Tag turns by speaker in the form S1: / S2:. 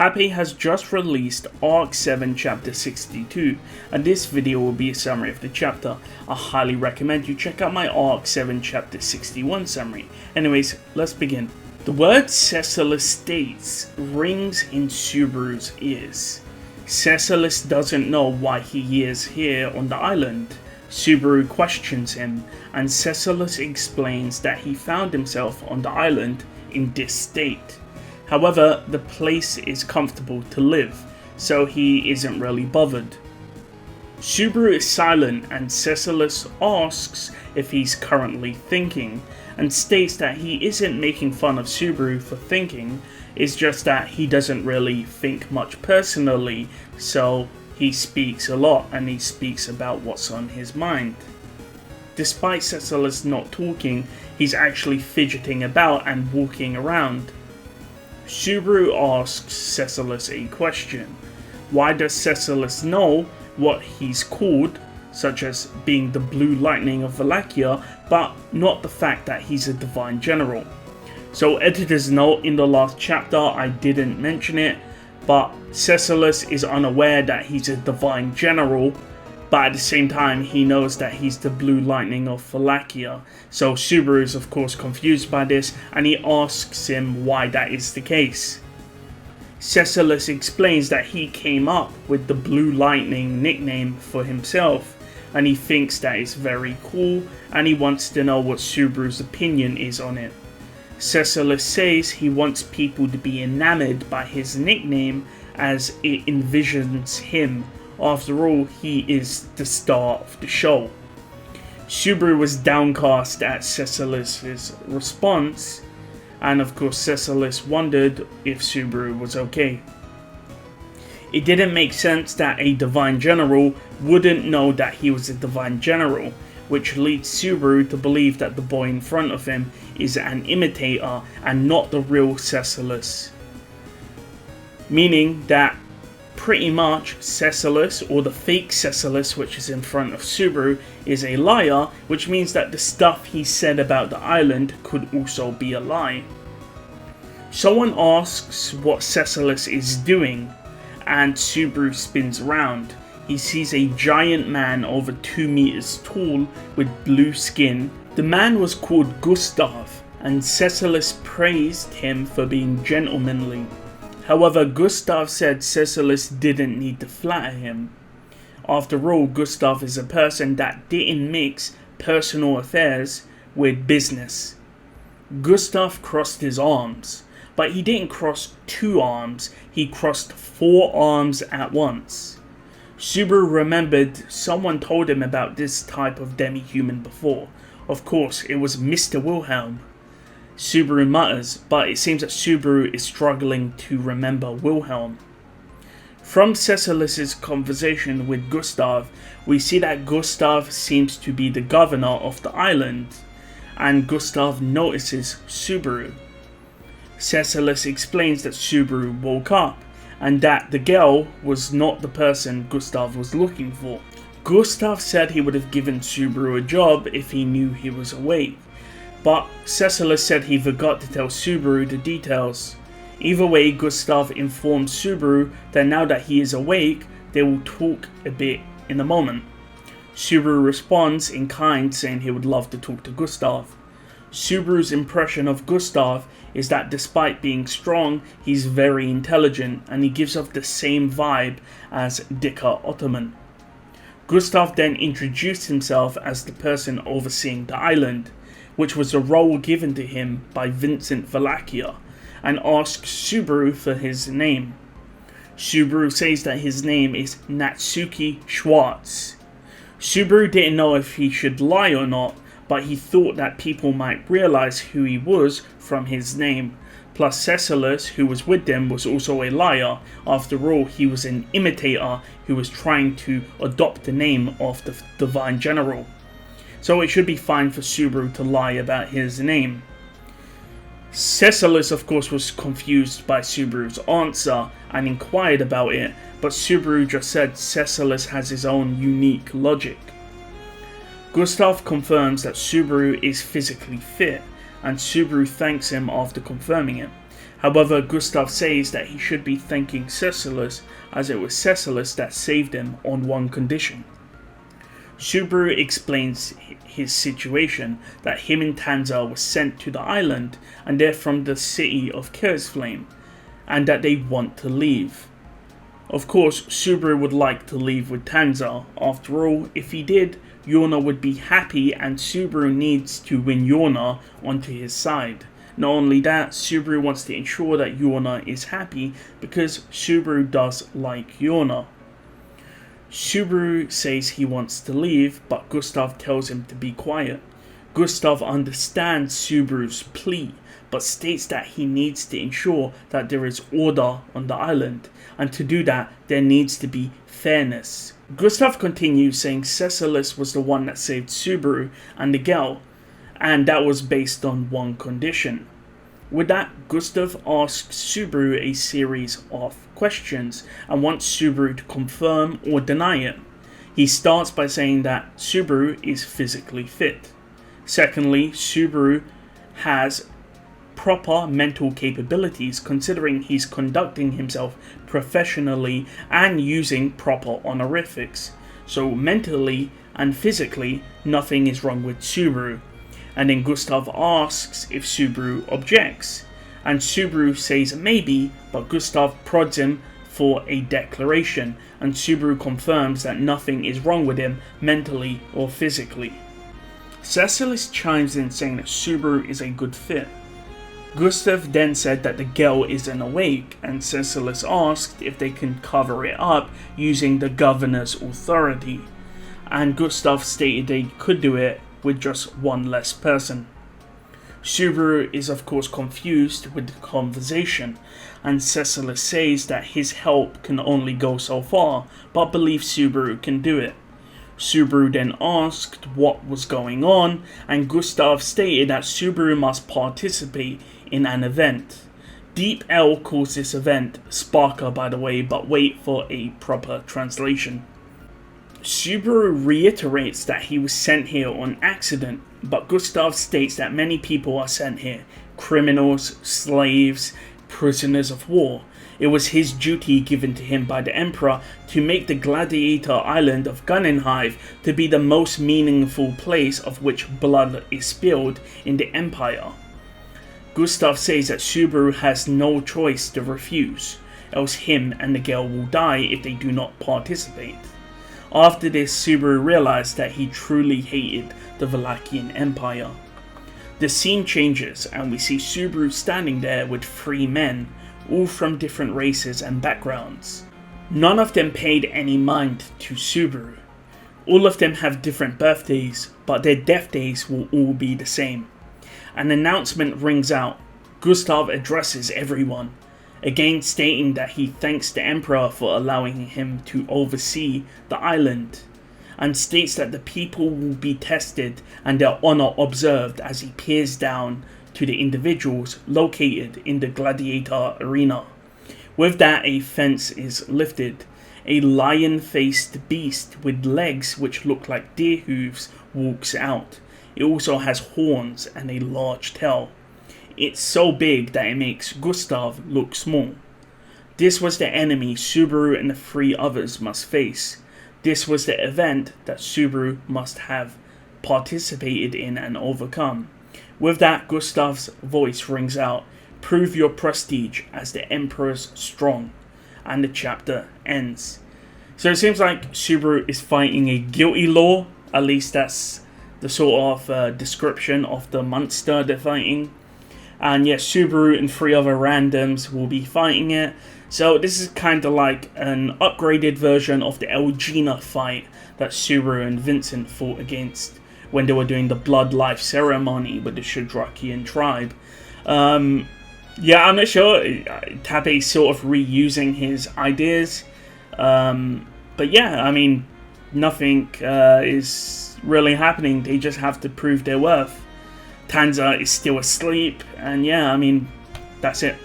S1: Tappy has just released Arc 7 Chapter 62, and this video will be a summary of the chapter. I highly recommend you check out my Arc 7 Chapter 61 summary. Anyways, let's begin. The word Cecilus states rings in Subaru's ears. Cecilus doesn't know why he is here on the island. Subaru questions him, and Cecilus explains that he found himself on the island in this state. However, the place is comfortable to live, so he isn't really bothered. Subaru is silent, and Cecilus asks if he's currently thinking, and states that he isn't making fun of Subaru for thinking, it's just that he doesn't really think much personally, so he speaks a lot and he speaks about what's on his mind. Despite Cecilus not talking, he's actually fidgeting about and walking around. Subaru asks Cecilus a question. Why does Cecilus know what he's called, such as being the Blue Lightning of Wallachia, but not the fact that he's a divine general? So editor's note, in the last chapter I didn't mention it, but Cecilus is unaware that he's a divine general, but at the same time he knows that he's the Blue Lightning of Wallachia. So Subaru is of course confused by this, and he asks him why that is the case. Cecilus explains that he came up with the Blue Lightning nickname for himself, and he thinks that it's very cool, and he wants to know what Subaru's opinion is on it. Cecilus says he wants people to be enamored by his nickname as it envisions him. After all, he is the star of the show. Subaru was downcast at Cecilus' response, and of course Cecilus wondered if Subaru was okay. It didn't make sense that a divine general wouldn't know that he was a divine general, which leads Subaru to believe that the boy in front of him is an imitator and not the real Cecilus. Meaning that pretty much Cecilus, or the fake Cecilus which is in front of Subaru, is a liar, which means that the stuff he said about the island could also be a lie. Someone asks what Cecilus is doing, and Subaru spins around. He sees a giant man over 2 meters tall with blue skin. The man was called Gustav, and Cecilus praised him for being gentlemanly. However, Gustav said Cecilus didn't need to flatter him. After all, Gustav is a person that didn't mix personal affairs with business. Gustav crossed his arms, but he didn't cross 2 arms, he crossed 4 arms at once. Subaru remembered someone told him about this type of demi-human before. Of course, it was Mr. Wilhelm. Subaru mutters, but it seems that Subaru is struggling to remember Wilhelm. From Cecilus' conversation with Gustav, we see that Gustav seems to be the governor of the island, and Gustav notices Subaru. Cecilus explains that Subaru woke up, and that the girl was not the person Gustav was looking for. Gustav said he would have given Subaru a job if he knew he was awake, but Cecilus said he forgot to tell Subaru the details. Either way, Gustav informs Subaru that now that he is awake, they will talk a bit in a moment. Subaru responds in kind, saying he would love to talk to Gustav. Subaru's impression of Gustav is that despite being strong, he's very intelligent, and he gives off the same vibe as Dicker Ottoman. Gustav then introduced himself as the person overseeing the island, which was a role given to him by Vincent Wallachia, and asks Subaru for his name. Subaru says that his name is Natsuki Schwartz. Subaru didn't know if he should lie or not, but he thought that people might realize who he was from his name. Plus Cecilus, who was with them, was also a liar. After all, he was an imitator who was trying to adopt the name of the divine general. So it should be fine for Subaru to lie about his name. Cecilus, of course, was confused by Subaru's answer and inquired about it, but Subaru just said Cecilus has his own unique logic. Gustav confirms that Subaru is physically fit, and Subaru thanks him after confirming it. However, Gustav says that he should be thanking Cecilus, as it was Cecilus that saved him on one condition. Subaru explains his situation, that him and Tanza were sent to the island and they're from the city of Kersflame, and that they want to leave. Of course, Subaru would like to leave with Tanza. After all, if he did, Yorna would be happy, and Subaru needs to win Yorna onto his side. Not only that, Subaru wants to ensure that Yorna is happy because Subaru does like Yorna. Subaru says he wants to leave, but Gustav tells him to be quiet. Gustav understands Subaru's plea, but states that he needs to ensure that there is order on the island, and to do that, there needs to be fairness. Gustav continues saying Cecilus was the one that saved Subaru and the girl, and that was based on one condition. With that, Gustav asks Subaru a series of questions and wants Subaru to confirm or deny it. He starts by saying that Subaru is physically fit. Secondly, Subaru has proper mental capabilities, considering he's conducting himself professionally and using proper honorifics. So mentally and physically, nothing is wrong with Subaru. And then Gustav asks if Subaru objects, and Subaru says maybe, but Gustav prods him for a declaration, and Subaru confirms that nothing is wrong with him mentally or physically. Cecilus chimes in saying that Subaru is a good fit. Gustav then said that the girl isn't awake, and Cecilus asked if they can cover it up using the governor's authority, and Gustav stated they could do it with just one less person. Subaru is of course confused with the conversation, and Cecilus says that his help can only go so far, but believes Subaru can do it. Subaru then asked what was going on, and Gustav stated that Subaru must participate in an event. Deep L calls this event Sparker, by the way, but wait for a proper translation. Subaru reiterates that he was sent here on accident, but Gustav states that many people are sent here: criminals, slaves, prisoners of war. It was his duty given to him by the Emperor to make the gladiator island of Gunnenhive to be the most meaningful place of which blood is spilled in the Empire. Gustav says that Subaru has no choice to refuse, else him and the girl will die if they do not participate. After this, Subaru realized that he truly hated the Valachian Empire. The scene changes and we see Subaru standing there with 3 men, all from different races and backgrounds. None of them paid any mind to Subaru. All of them have different birthdays, but their death days will all be the same. An announcement rings out. Gustav addresses everyone, again stating that he thanks the Emperor for allowing him to oversee the island, and states that the people will be tested and their honor observed as he peers down to the individuals located in the gladiator arena. With that, a fence is lifted. A lion-faced beast with legs which look like deer hooves walks out. It also has horns and a large tail. It's so big that it makes Gustav look small. This was the enemy Subaru and the 3 others must face. This was the event that Subaru must have participated in and overcome. With that, Gustav's voice rings out, "Prove your prestige as the Emperor's strong," and the chapter ends. So it seems like Subaru is fighting a guilty law, at least that's the sort of description of the monster they're fighting. And yes, Subaru and 3 other randoms will be fighting it. So this is kind of like an upgraded version of the Elgina fight that Subaru and Vincent fought against when they were doing the blood life ceremony with the Shadrakian tribe. Yeah, I'm not sure. Tabe's sort of reusing his ideas. But yeah, I mean, nothing is really happening. They just have to prove their worth. Tanza is still asleep, and yeah, I mean, that's it.